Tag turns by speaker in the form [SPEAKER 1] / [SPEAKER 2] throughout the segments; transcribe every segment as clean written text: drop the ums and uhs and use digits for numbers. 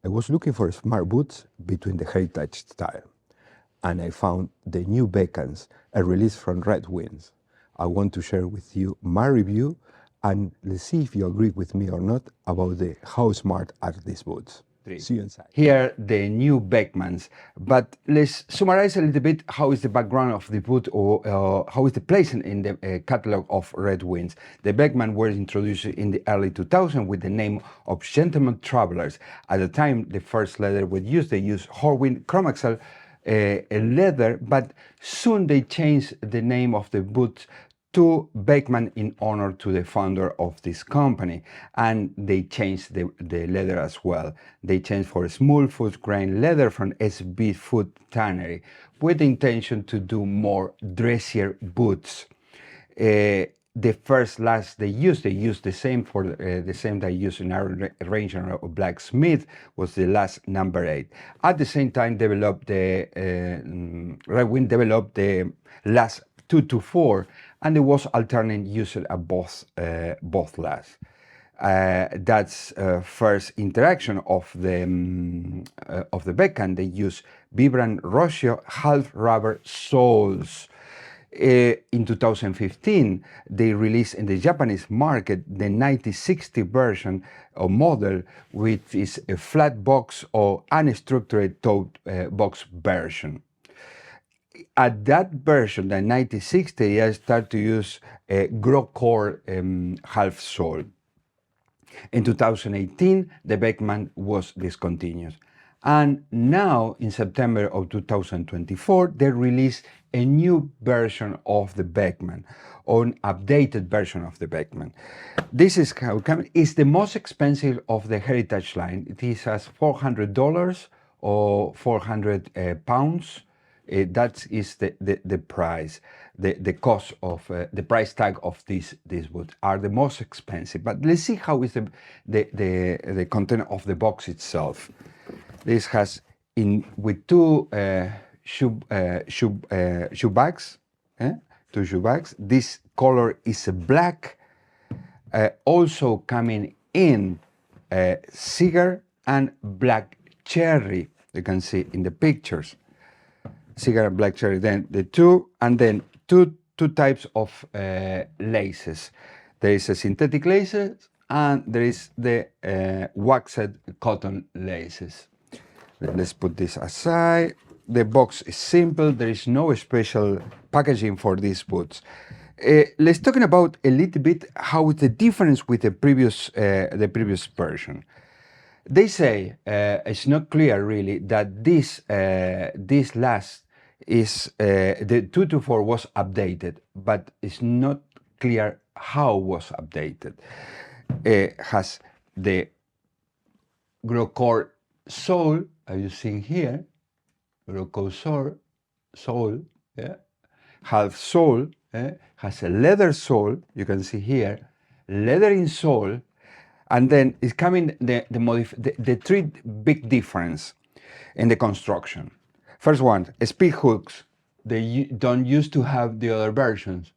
[SPEAKER 1] I was looking for smart boots between the heritage style, and I found the new Beckmans, a release from Red Wings. I want to share with you my review, and let's see if you agree with me or not about how smart are these boots. See you inside.
[SPEAKER 2] Here, the new Beckmans. But let's summarize a little bit how is the background of the boot, or how is the place in the catalog of Red Wings. The Beckman were introduced in the early 2000s with the name of Gentleman Travelers. At the time, the first leather was used. They used Horween Chromaxel leather, but soon they changed the name of the boot to Beckman in honor to the founder of this company, and they changed the leather as well. They changed for smooth foot grain leather from SB Foot Tannery with the intention to do more dressier boots. The first last they used the same for the same that used in our range of Blacksmith was the last number 8. At the same time, developed the Red Wing developed the last 2 to 4, and there was alternate used at both last. That's first interaction of the Beckman. They use Vibram Rossio half rubber soles. In 2015, they released in the Japanese market the 1960 version or model, which is a flat box or unstructured tote box version. At that version, the 1960, I started to use a Groscore half sole. In 2018, the Beckman was discontinued. And now, in September of 2024, they released a new version of the Beckman, or an updated version of the Beckman. This is how it comes. It's the most expensive of the Heritage line. It is as $400 or 400 pounds. That is the price, the cost of the price tag of these boots are the most expensive. But let's see how is the content of the box itself. This has with two shoe bags, two shoe bags. This color is black. Also coming in cigar and black cherry. You can see in the pictures. Cigar and black cherry, then the two, and then two types of laces. There is a synthetic laces, and there is the waxed cotton laces. Let's put this aside. The box is simple. There is no special packaging for these boots. Let's talk about a little bit how is the difference with the previous version. They say it's not clear really that this last is the 2 to 4 was updated, but it's not clear how was updated. It has the Groscore sole, as you see here, Groscore sole, yeah, half sole, has a leather sole. You can see here, leather insole. And then it's coming the three big difference in the construction. First one, speed hooks. They don't used to have the other versions,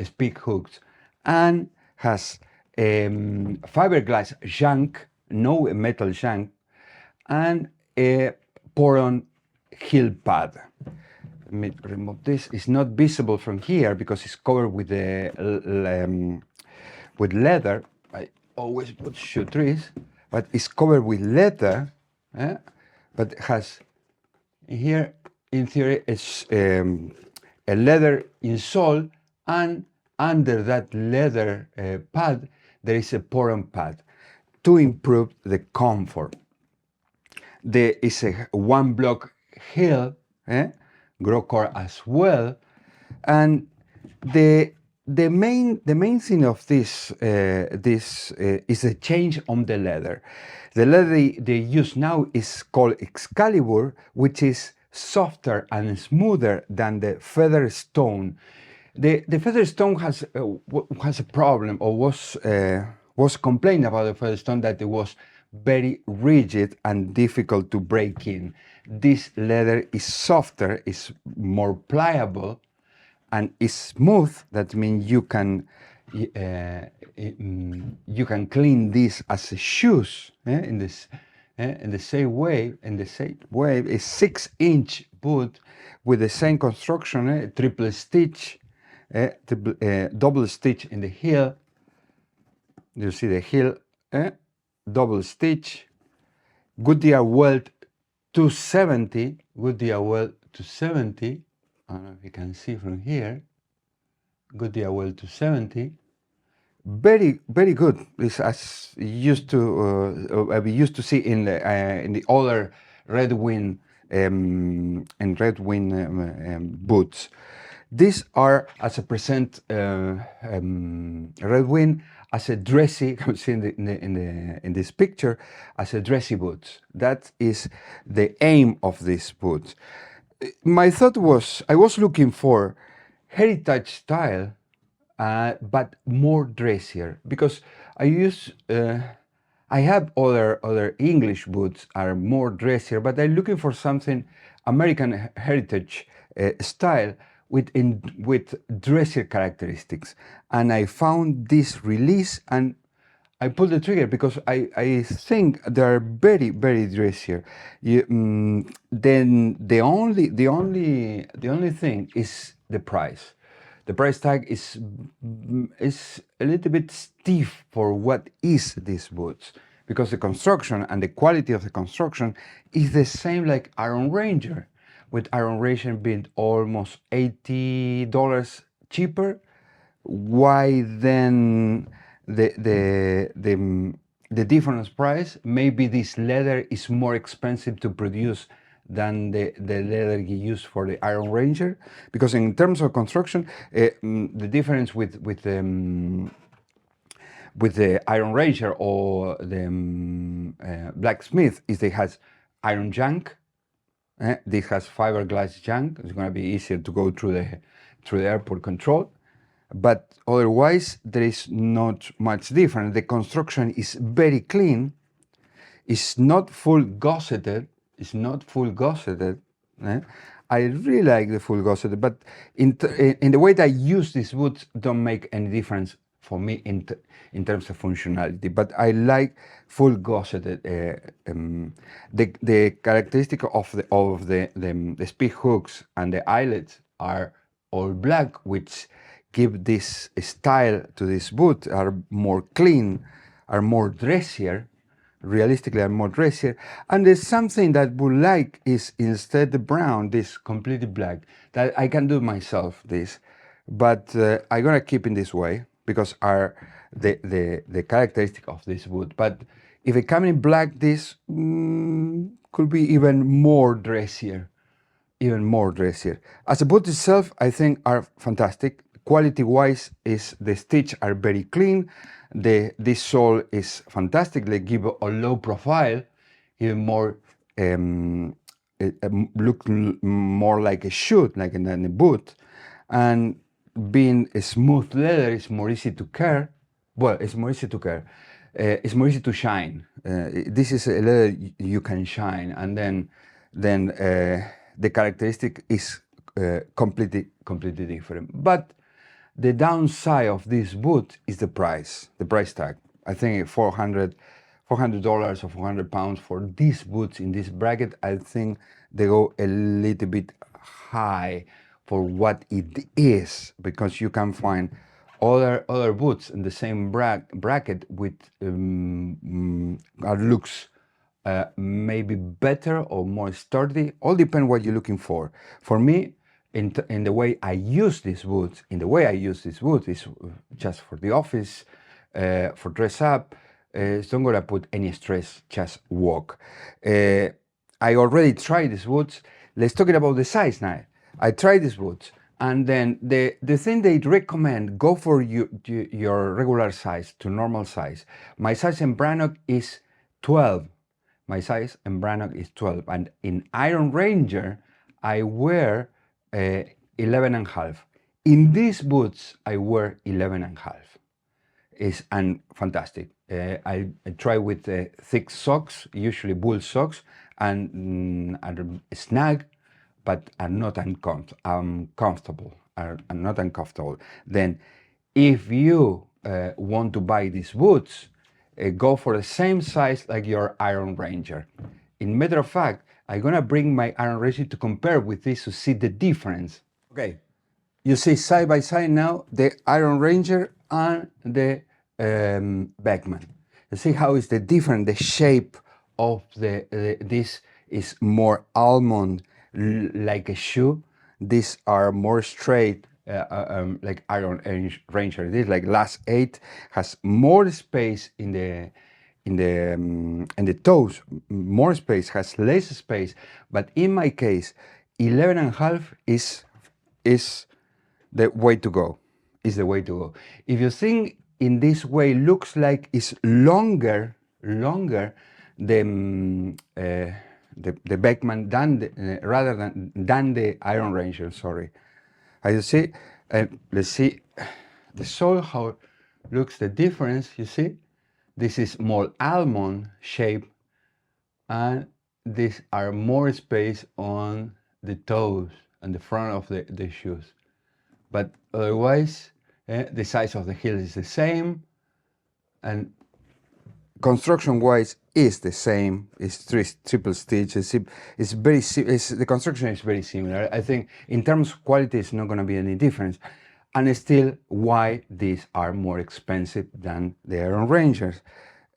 [SPEAKER 2] speed hooks, and has fiberglass shank, no metal shank, and a pour-on heel pad. Let me remove this. It's not visible from here because it's covered with with leather. I always put shoe trees, but it's covered with leather, but it has here in theory it's a leather insole, and under that leather pad there is a pour-on pad to improve the comfort. There is a one block heel, Groscore as well, and the main thing of this is a change on the leather. The leather they use now is called Excalibur, which is softer and smoother than the feather stone. The feather stone has a problem, or was complained about the feather stone that it was very rigid and difficult to break in. This leather is softer, is more pliable, and is smooth. That means you can clean this as shoes in this In the same way, a 6-inch boot with the same construction, triple stitch, double stitch in the heel. You see the heel, double stitch. Goodyear weld 270. Goodyear weld 270. I don't know if you can see from here. Goodyear weld 270. Very, very good. It's as we used to see in the other Red Wing boots. These are as a present Red Wing as a dressy. You see in this picture as a dressy boots. That is the aim of this boot. My thought was I was looking for heritage style, but more dressier, because I have other English boots are more dressier, but I'm looking for something American heritage style with dressier characteristics, and I found this release and I pulled the trigger because I think they are very, very dressier. Then the only thing is the price. The price tag is a little bit stiff for what is these boots, because the construction and the quality of the construction is the same like Iron Ranger, with Iron Ranger being almost $80 cheaper. Why then the difference price? Maybe this leather is more expensive to produce than the leather you use for the Iron Ranger, because in terms of construction, the difference with the Iron Ranger or the blacksmith is they has iron junk. This has fiberglass junk. It's going to be easier to go through the airport control. But otherwise, there is not much different. The construction is very clean. It's not full gosseted. It's not full gosseted. I really like the full gosseted, but in the way that I use these boots don't make any difference for me in terms of functionality. But I like full gosseted. The characteristic of the speed hooks and the eyelets are all black, which give this style to this boot, are more clean, are more dressier, realistically are more dressier. And there's something that would like is instead the brown, this completely black, that I can do myself this, but I'm gonna keep in this way because are the characteristic of this boot. But if it come in black, this could be even more dressier. Even more dressier. As a boot itself, I think are fantastic. Quality-wise, is the stitch are very clean. This sole is fantastic. They give a low profile, even more look more like a shoe, like in a boot. And being a smooth leather, is more easy to care. Well, it's more easy to care. It's more easy to shine. This is a leather you can shine, and then the characteristic is completely different. But the downside of this boot is the price tag. I think $400 or £400 for these boots in this bracket. I think they go a little bit high for what it is, because you can find other boots in the same bracket with looks maybe better or more sturdy. All depend what you're looking for. For me, in the way I use these boots, is just for the office, for dress up. So I'm gonna put any stress, just walk. I already tried these boots. Let's talk about the size now. I tried these boots, and then the thing they recommend, go for your regular size to normal size. My size in Brannock is 12. My size in Brannock is 12, and in Iron Ranger, I wear 11 and a half. In these boots, I wear 11 and a half. It's fantastic. I try with thick socks, usually wool socks, and snag, but are not uncomfortable. Are not uncomfortable. Then, if you want to buy these boots, go for the same size like your Iron Ranger. In matter of fact, I'm gonna bring my Iron Ranger to compare with this to see the difference. Okay, you see side by side now the Iron Ranger and the Beckman. You see how is the different, the shape of this is more almond like a shoe. These are more straight like Iron Ranger. This like last 8 has more space in the toes, more space, has less space. But in my case, 11 and a half is the way to go. Is the way to go. If you think in this way, looks like it's longer the Beckman than rather than the Iron Ranger. Sorry. As you see, let's see the sole how looks the difference. You see, this is more almond shape, and these are more space on the toes and the front of the shoes. But otherwise, the size of the heel is the same, and construction-wise is the same. It's triple stitch. The construction is very similar. I think in terms of quality, it's not going to be any difference. And still, why these are more expensive than the Iron Rangers?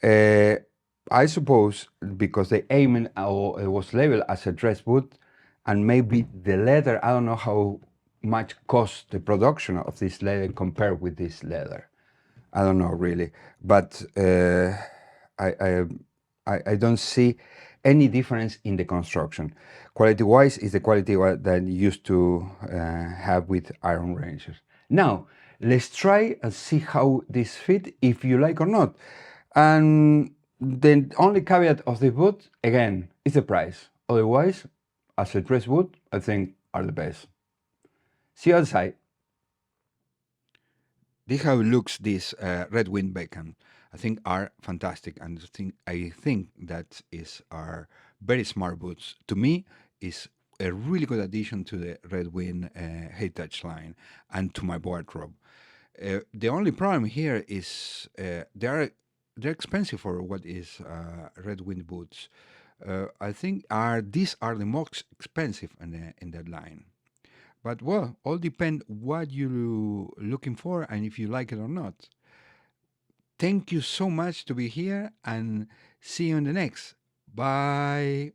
[SPEAKER 2] I suppose because the aiming was labeled as a dress boot, and maybe the leather. I don't know how much costs the production of this leather compared with this leather. I don't know really, but I don't see any difference in the construction. Quality-wise, is the quality that you used to have with Iron Rangers. Now, let's try and see how this fit, if you like or not. And the only caveat of the boot, again, is the price. Otherwise, as a dress boot, I think are the best. See you outside. This how it looks, this Red Wing Beckman. I think are fantastic, and I think that is are very smart boots. To me, is a really good addition to the Red Wing Heritage line and to my wardrobe. The only problem here is they're expensive for what is Red Wing boots. I think these are the most expensive in that line. But well, all depend what you looking for and if you like it or not. Thank you so much to be here and see you in the next. Bye.